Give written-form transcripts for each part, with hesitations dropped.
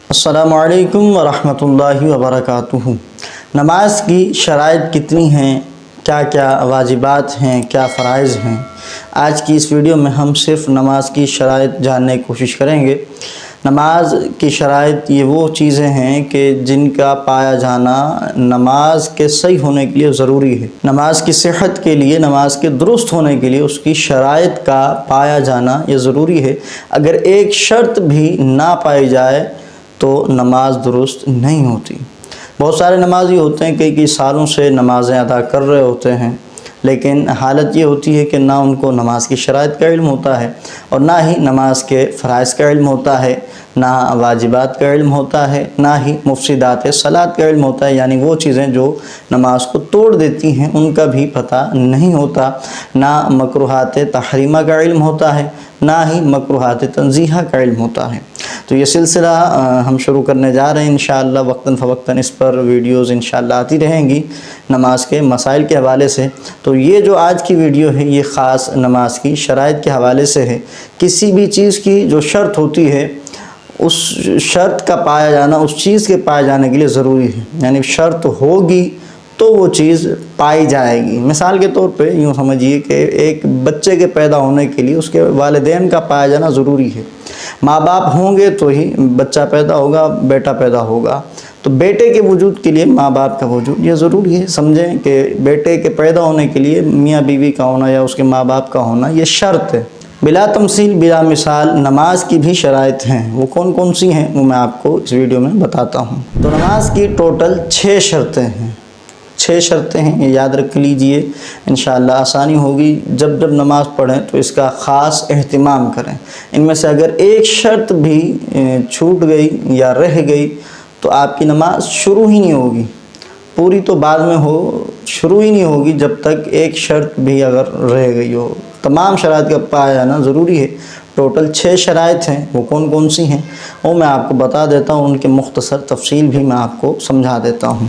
السلام علیکم ورحمۃ اللہ وبرکاتہ۔ نماز کی شرائط کتنی ہیں، کیا کیا واجبات ہیں، کیا فرائض ہیں؟ آج کی اس ویڈیو میں ہم صرف نماز کی شرائط جاننے کی کوشش کریں گے۔ نماز کی شرائط یہ وہ چیزیں ہیں کہ جن کا پایا جانا نماز کے صحیح ہونے کے لیے ضروری ہے۔ نماز کی صحت کے لیے، نماز کے درست ہونے کے لیے اس کی شرائط کا پایا جانا یہ ضروری ہے۔ اگر ایک شرط بھی نہ پائی جائے تو نماز درست نہیں ہوتی۔ بہت سارے نمازی ہوتے ہیں کہ کئی سالوں سے نمازیں ادا کر رہے ہوتے ہیں، لیکن حالت یہ ہوتی ہے کہ نہ ان کو نماز کی شرائط کا علم ہوتا ہے اور نہ ہی نماز کے فرائض کا علم ہوتا ہے، نہ واجبات کا علم ہوتا ہے، نہ ہی مفسدات صلاۃ کا علم ہوتا ہے، یعنی وہ چیزیں جو نماز کو توڑ دیتی ہیں ان کا بھی پتہ نہیں ہوتا، نہ مکروہات تحریمہ کا علم ہوتا ہے، نہ ہی مکروہات تنزیہہ کا علم ہوتا ہے۔ تو یہ سلسلہ ہم شروع کرنے جا رہے ہیں انشاءاللہ، وقتاً فوقتاً اس پر ویڈیوز انشاءاللہ آتی رہیں گی نماز کے مسائل کے حوالے سے۔ تو یہ جو آج کی ویڈیو ہے یہ خاص نماز کی شرائط کے حوالے سے ہے۔ کسی بھی چیز کی جو شرط ہوتی ہے اس شرط کا پایا جانا اس چیز کے پائے جانے کے لیے ضروری ہے، یعنی شرط ہوگی تو وہ چیز پائی جائے گی۔ مثال کے طور پہ یوں سمجھیے کہ ایک بچے کے پیدا ہونے کے لیے اس کے والدین کا پایا جانا ضروری ہے۔ ماں باپ ہوں گے تو ہی بچہ پیدا ہوگا، بیٹا پیدا ہوگا۔ تو بیٹے کے وجود کے لیے ماں باپ کا وجود یہ ضروری ہے۔ سمجھیں کہ بیٹے کے پیدا ہونے کے لیے میاں بیوی کا ہونا یا اس کے ماں باپ کا ہونا یہ شرط ہے۔ بلا تمثیل بلا مثال نماز کی بھی شرائط ہیں۔ وہ کون کون سی ہیں وہ میں آپ کو اس ویڈیو میں بتاتا ہوں۔ تو نماز کی ٹوٹل 6 شرطیں ہیں، 6 شرطیں ہیں، یہ یاد رکھ لیجئے، انشاءاللہ آسانی ہوگی۔ جب جب نماز پڑھیں تو اس کا خاص اہتمام کریں۔ ان میں سے اگر ایک شرط بھی چھوٹ گئی یا رہ گئی تو آپ کی نماز شروع ہی نہیں ہوگی، پوری تو بعد میں ہو، شروع ہی نہیں ہوگی جب تک ایک شرط بھی اگر رہ گئی ہو۔ تمام شرائط کا پایا جانا ضروری ہے۔ ٹوٹل 6 شرائط ہیں، وہ کون کون سی ہیں وہ میں آپ کو بتا دیتا ہوں، ان کی مختصر تفصیل بھی میں آپ کو سمجھا دیتا ہوں۔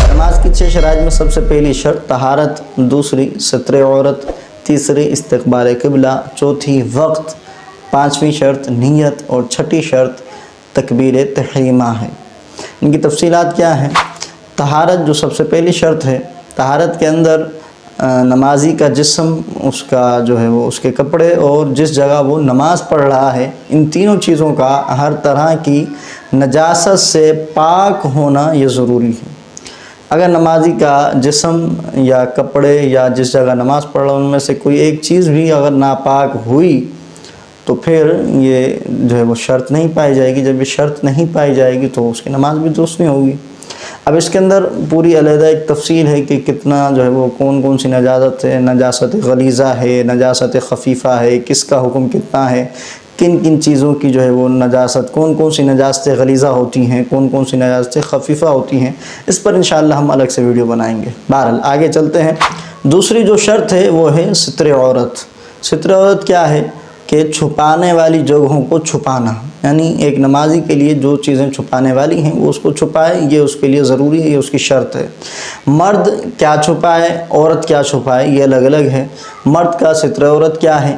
نماز کی 6 شرائط میں سب سے پہلی شرط طہارت، دوسری ستر عورت، تیسری استقبال قبلہ، چوتھی وقت، 5ویں شرط نیت اور 6ٹھی شرط تکبیر تحریمہ ہے۔ ان کی تفصیلات کیا ہیں؟ طہارت جو سب سے پہلی شرط ہے، طہارت کے اندر نمازی کا جسم، اس کا جو ہے وہ اس کے کپڑے اور جس جگہ وہ نماز پڑھ رہا ہے، ان تینوں چیزوں کا ہر طرح کی نجاست سے پاک ہونا یہ ضروری ہے۔ اگر نمازی کا جسم یا کپڑے یا جس جگہ نماز پڑھ رہا ہے ان میں سے کوئی ایک چیز بھی اگر ناپاک ہوئی تو پھر یہ جو ہے وہ شرط نہیں پائی جائے گی۔ جب یہ شرط نہیں پائی جائے گی تو اس کی نماز بھی درست نہیں ہوگی۔ اب اس کے اندر پوری علیحدہ ایک تفصیل ہے کہ کتنا جو ہے وہ کون کون سی نجاست ہے، نجاست غلیظہ ہے، نجاست خفیفہ ہے، کس کا حکم کتنا ہے، کن کن چیزوں کی جو ہے وہ نجاست، کون کون سی نجاست غلیظہ ہوتی ہیں، کون کون سی نجاست خفیفہ ہوتی ہیں، اس پر انشاءاللہ ہم الگ سے ویڈیو بنائیں گے۔ بہرحال آگے چلتے ہیں۔ دوسری جو شرط ہے وہ ہے ستر عورت۔ ستر عورت کیا ہے کہ چھپانے والی جگہوں کو چھپانا، یعنی ایک نمازی کے لیے جو چیزیں چھپانے والی ہیں وہ اس کو چھپائے، یہ اس کے لیے ضروری ہے، یہ اس کی شرط ہے۔ مرد کیا چھپائے، عورت کیا چھپائے، یہ الگ الگ ہے۔ مرد کا ستر عورت کیا ہے؟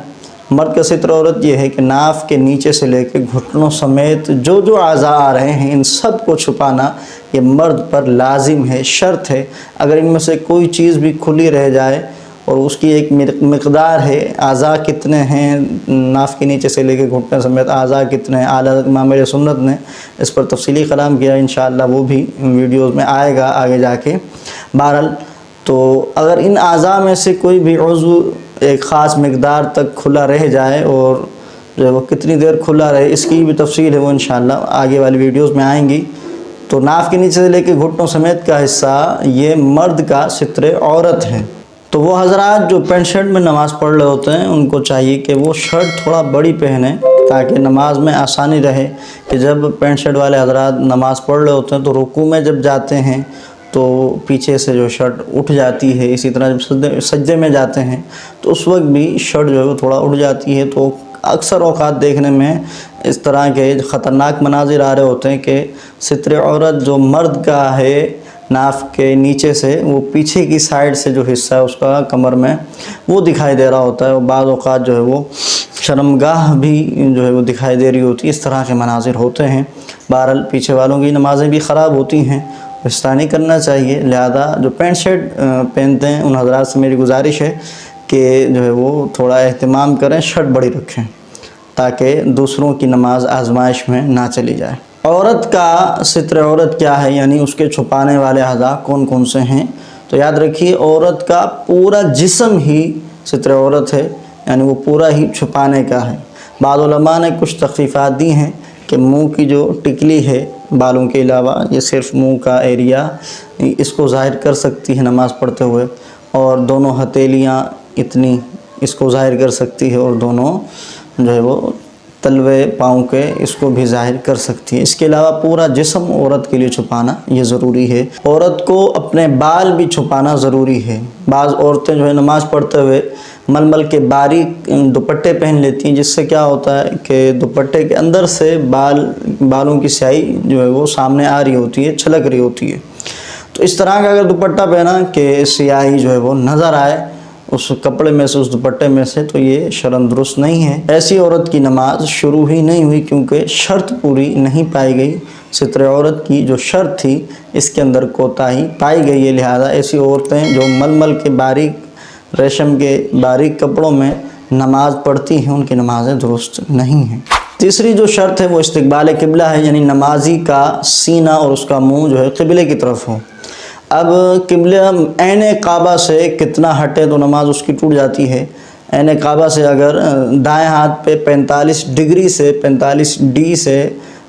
مرد کا ستر عورت یہ ہے کہ ناف کے نیچے سے لے کے گھٹنوں سمیت جو جو اعضاء آ رہے ہیں ان سب کو چھپانا یہ مرد پر لازم ہے، شرط ہے۔ اگر ان میں سے کوئی چیز بھی کھلی رہ جائے اور اس کی ایک مقدار ہے، اعضاء کتنے ہیں، ناف کے نیچے سے لے کے گھٹنے سمیت اعضاء کتنے ہیں، اعلیٰ امام سنت نے اس پر تفصیلی کلام کیا، انشاءاللہ وہ بھی ویڈیوز میں آئے گا آگے جا کے۔ بہرحال تو اگر ان اعضاء میں سے کوئی بھی عضو ایک خاص مقدار تک کھلا رہ جائے اور جو ہے وہ کتنی دیر کھلا رہے اس کی بھی تفصیل ہے، وہ انشاءاللہ آگے والی ویڈیوز میں آئیں گی۔ تو ناف کے نیچے سے لے کے گھٹنوں سمیت کا حصہ یہ مرد کا ستر عورت ہے۔ تو وہ حضرات جو پینٹ شرٹ میں نماز پڑھ رہے ہوتے ہیں ان کو چاہیے کہ وہ شرٹ تھوڑا بڑی پہنیں تاکہ نماز میں آسانی رہے، کہ جب پینٹ شرٹ والے حضرات نماز پڑھ رہے ہوتے ہیں تو رکوع میں جب جاتے ہیں تو پیچھے سے جو شرٹ اٹھ جاتی ہے، اسی طرح جب سجدے میں جاتے ہیں تو اس وقت بھی شرٹ جو ہے وہ تھوڑا اٹھ جاتی ہے۔ تو اکثر اوقات دیکھنے میں اس طرح کے خطرناک مناظر آ رہے ہوتے ہیں کہ ستر عورت جو مرد کا ہے ناف کے نیچے سے وہ پیچھے کی سائڈ سے جو حصہ ہے اس کا کمر میں وہ دکھائی دے رہا ہوتا ہے، اور بعض اوقات جو ہے وہ شرمگاہ بھی جو ہے وہ دکھائی دے رہی ہوتی ہے۔ اس طرح کے مناظر ہوتے ہیں، بہرحال پیچھے والوں کی نمازیں بھی خراب ہوتی ہیں، اس طرح نہیں کرنا چاہیے۔ لہذا جو پینٹ شرٹ پہنتے ہیں ان حضرات سے میری گزارش ہے کہ جو ہے وہ تھوڑا اہتمام کریں، شرٹ بڑی رکھیں تاکہ دوسروں کی نماز آزمائش میں نہ چلی جائے۔ عورت کا ستر عورت کیا ہے، یعنی اس کے چھپانے والے اعضاء کون کون سے ہیں؟ تو یاد رکھیے عورت کا پورا جسم ہی ستر عورت ہے، یعنی وہ پورا ہی چھپانے کا ہے۔ بعض علماء نے کچھ تخفیفات دی ہیں کہ منہ کی جو ٹکلی ہے بالوں کے علاوہ، یہ صرف منہ کا ایریا اس کو ظاہر کر سکتی ہے نماز پڑھتے ہوئے، اور دونوں ہتھیلیاں اتنی اس کو ظاہر کر سکتی ہے، اور دونوں جو ہے وہ تلوے پاؤں کے اس کو بھی ظاہر کر سکتی ہے۔ اس کے علاوہ پورا جسم عورت کے لیے چھپانا یہ ضروری ہے۔ عورت کو اپنے بال بھی چھپانا ضروری ہے۔ بعض عورتیں جو ہے نماز پڑھتے ہوئے ململ کے باریک دوپٹے پہن لیتی ہیں، جس سے کیا ہوتا ہے کہ دوپٹے کے اندر سے بالوں کی سیاہی جو ہے وہ سامنے آ رہی ہوتی ہے، چھلک رہی ہوتی ہے۔ تو اس طرح کا اگر دوپٹہ پہنا کہ سیاہی جو ہے وہ نظر آئے اس کپڑے میں سے، اس دوپٹے میں سے، تو یہ شرعاً درست نہیں ہے۔ ایسی عورت کی نماز شروع ہی نہیں ہوئی، کیونکہ شرط پوری نہیں پائی گئی۔ ستر عورت کی جو شرط تھی اس کے اندر کوتاہی پائی گئی ہے، لہذا ایسی عورتیں جو ململ کے باریک ریشم کے باریک کپڑوں میں نماز پڑھتی ہیں ان کی نمازیں درست نہیں ہیں۔ تیسری جو شرط ہے وہ استقبال قبلہ ہے، یعنی نمازی کا سینہ اور اس کا منہ جو ہے قبلے کی طرف ہو۔ اب قبلہ عین کعبہ سے کتنا ہٹے تو نماز اس کی ٹوٹ جاتی ہے۔ عین کعبہ سے اگر دائیں ہاتھ پہ 45 ڈگری سے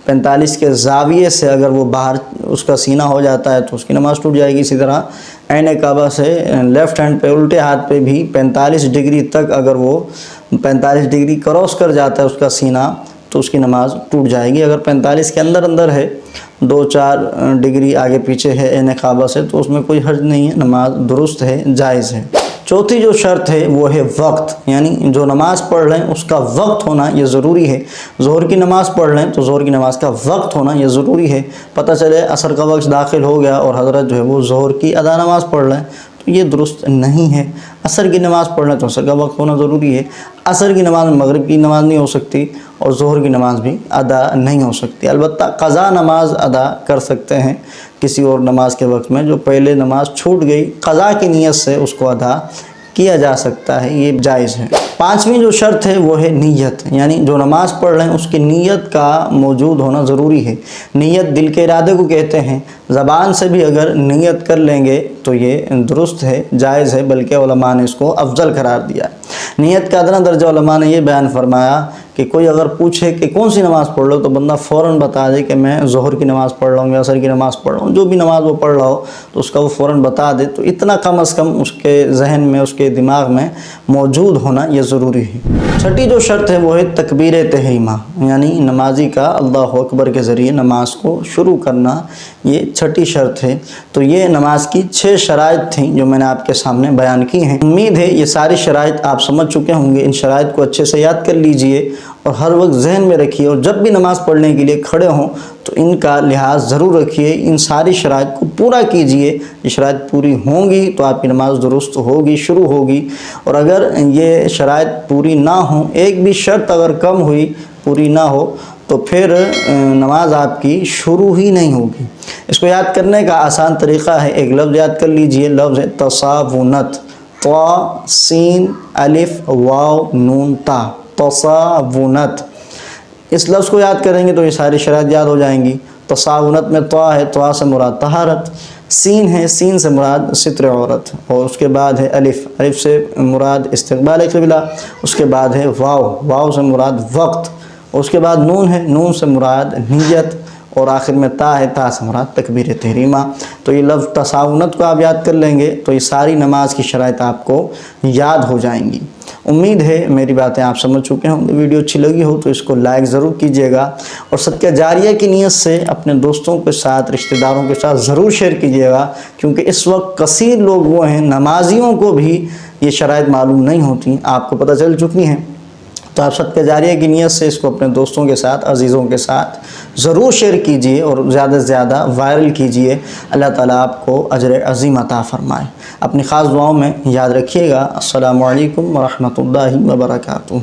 45 کے زاویے سے اگر وہ باہر اس کا سینہ ہو جاتا ہے تو اس کی نماز ٹوٹ جائے گی۔ اسی طرح عین کعبہ سے لیفٹ ہینڈ پہ الٹے ہاتھ پہ بھی 45 ڈگری تک اگر وہ 45 ڈگری کراس کر جاتا ہے اس کا سینہ تو اس کی نماز ٹوٹ جائے گی۔ اگر 45 کے اندر ہے، 2-4 ڈگری آگے پیچھے ہے عین کعبہ سے، تو اس میں کوئی حرج نہیں ہے، نماز درست ہے، جائز ہے۔ چوتھی جو شرط ہے وہ ہے وقت، یعنی جو نماز پڑھ رہے ہیں اس کا وقت ہونا یہ ضروری ہے۔ ظہر کی نماز پڑھ رہے ہیں تو ظہر کی نماز کا وقت ہونا یہ ضروری ہے۔ پتہ چلے عصر کا وقت داخل ہو گیا اور حضرت جو ہے وہ ظہر کی ادا نماز پڑھ رہے ہیں تو یہ درست نہیں ہے۔ عصر کی نماز پڑھ رہے ہیں تو عصر کا وقت ہونا ضروری ہے۔ عصر کی نماز میں مغرب کی نماز نہیں ہو سکتی اور ظہر کی نماز بھی ادا نہیں ہو سکتی۔ البتہ قضا نماز ادا کر سکتے ہیں کسی اور نماز کے وقت میں، جو پہلے نماز چھوٹ گئی قضا کی نیت سے اس کو ادا کیا جا سکتا ہے، یہ جائز ہے۔ پانچویں جو شرط ہے وہ ہے نیت، یعنی جو نماز پڑھ رہے ہیں اس کی نیت کا موجود ہونا ضروری ہے۔ نیت دل کے ارادے کو کہتے ہیں، زبان سے بھی اگر نیت کر لیں گے تو یہ درست ہے، جائز ہے، بلکہ علماء نے اس کو افضل قرار دیا ہے۔ نیت کا ادنا درجہ علماء نے یہ بیان فرمایا کہ کوئی اگر پوچھے کہ کون سی نماز پڑھ لو تو بندہ فوراً بتا دے کہ میں ظہر کی نماز پڑھ رہا ہوں یا عصر کی نماز پڑھ رہا ہوں، جو بھی نماز وہ پڑھ رہا ہو تو اس کا وہ فوراً بتا دے، تو اتنا کم از کم اس کے ذہن میں اس کے دماغ میں موجود ہونا یہ ضروری ہے۔ چھٹی جو شرط ہے وہ ہے تکبیر تحریمہ، یعنی نمازی کا اللہ اکبر کے ذریعے نماز کو شروع کرنا، یہ چھٹی شرط ہے۔ تو یہ نماز کی 6 شرائط تھیں جو میں نے آپ کے سامنے بیان کی ہیں۔ امید ہے یہ ساری شرائط آپ سمجھ چکے ہوں گے۔ ان شرائط کو اچھے سے یاد کر لیجئے اور ہر وقت ذہن میں رکھیے، اور جب بھی نماز پڑھنے کے لیے کھڑے ہوں تو ان کا لحاظ ضرور رکھیے، ان ساری شرائط کو پورا کیجئے۔ یہ شرائط پوری ہوں گی تو آپ کی نماز درست ہوگی، شروع ہوگی، اور اگر یہ شرائط پوری نہ ہوں، ایک بھی شرط اگر کم ہوئی، پوری نہ ہو، تو پھر نماز آپ کی شروع ہی نہیں ہوگی۔ اس کو یاد کرنے کا آسان طریقہ ہے، ایک لفظ یاد کر لیجئے، لفظ ہے تصاونت، طا سین الف واو نون تا، تصاونت۔ اس لفظ کو یاد کریں گے تو یہ ساری شرائط یاد ہو جائیں گی۔ تصاونت میں طا ہے، طا سے مراد طہارت، سین ہے، سین سے مراد ستر عورت، اور اس کے بعد ہے الف، الف سے مراد استقبال قبلہ، اس کے بعد ہے واو، واو سے مراد وقت، اس کے بعد نون ہے، نون سے مراد نیت، اور آخر میں تا ہے، تا سے مراد تکبیر تحریمہ۔ تو یہ لفظ تصاونت کو آپ یاد کر لیں گے تو یہ ساری نماز کی شرائط آپ کو یاد ہو جائیں گی۔ امید ہے میری باتیں آپ سمجھ چکے ہوں گے۔ ویڈیو اچھی لگی ہو تو اس کو لائک ضرور کیجیے گا، اور صدقہ جاریہ کی نیت سے اپنے دوستوں کے ساتھ، رشتہ داروں کے ساتھ ضرور شیئر کیجیے گا، کیونکہ اس وقت کثیر لوگ وہ ہیں نمازیوں کو بھی یہ شرائط معلوم نہیں ہوتی، آپ کو پتہ چل چکی ہیں۔ تو آپ صدقہ جاریہ کی نیت سے اس کو اپنے دوستوں کے ساتھ، عزیزوں کے ساتھ ضرور شیئر کیجئے اور زیادہ سے زیادہ وائرل کیجئے۔ اللہ تعالیٰ آپ کو اجر عظیم عطا فرمائے۔ اپنی خاص دعاؤں میں یاد رکھیے گا۔ السلام علیکم ورحمۃ اللہ وبرکاتہ۔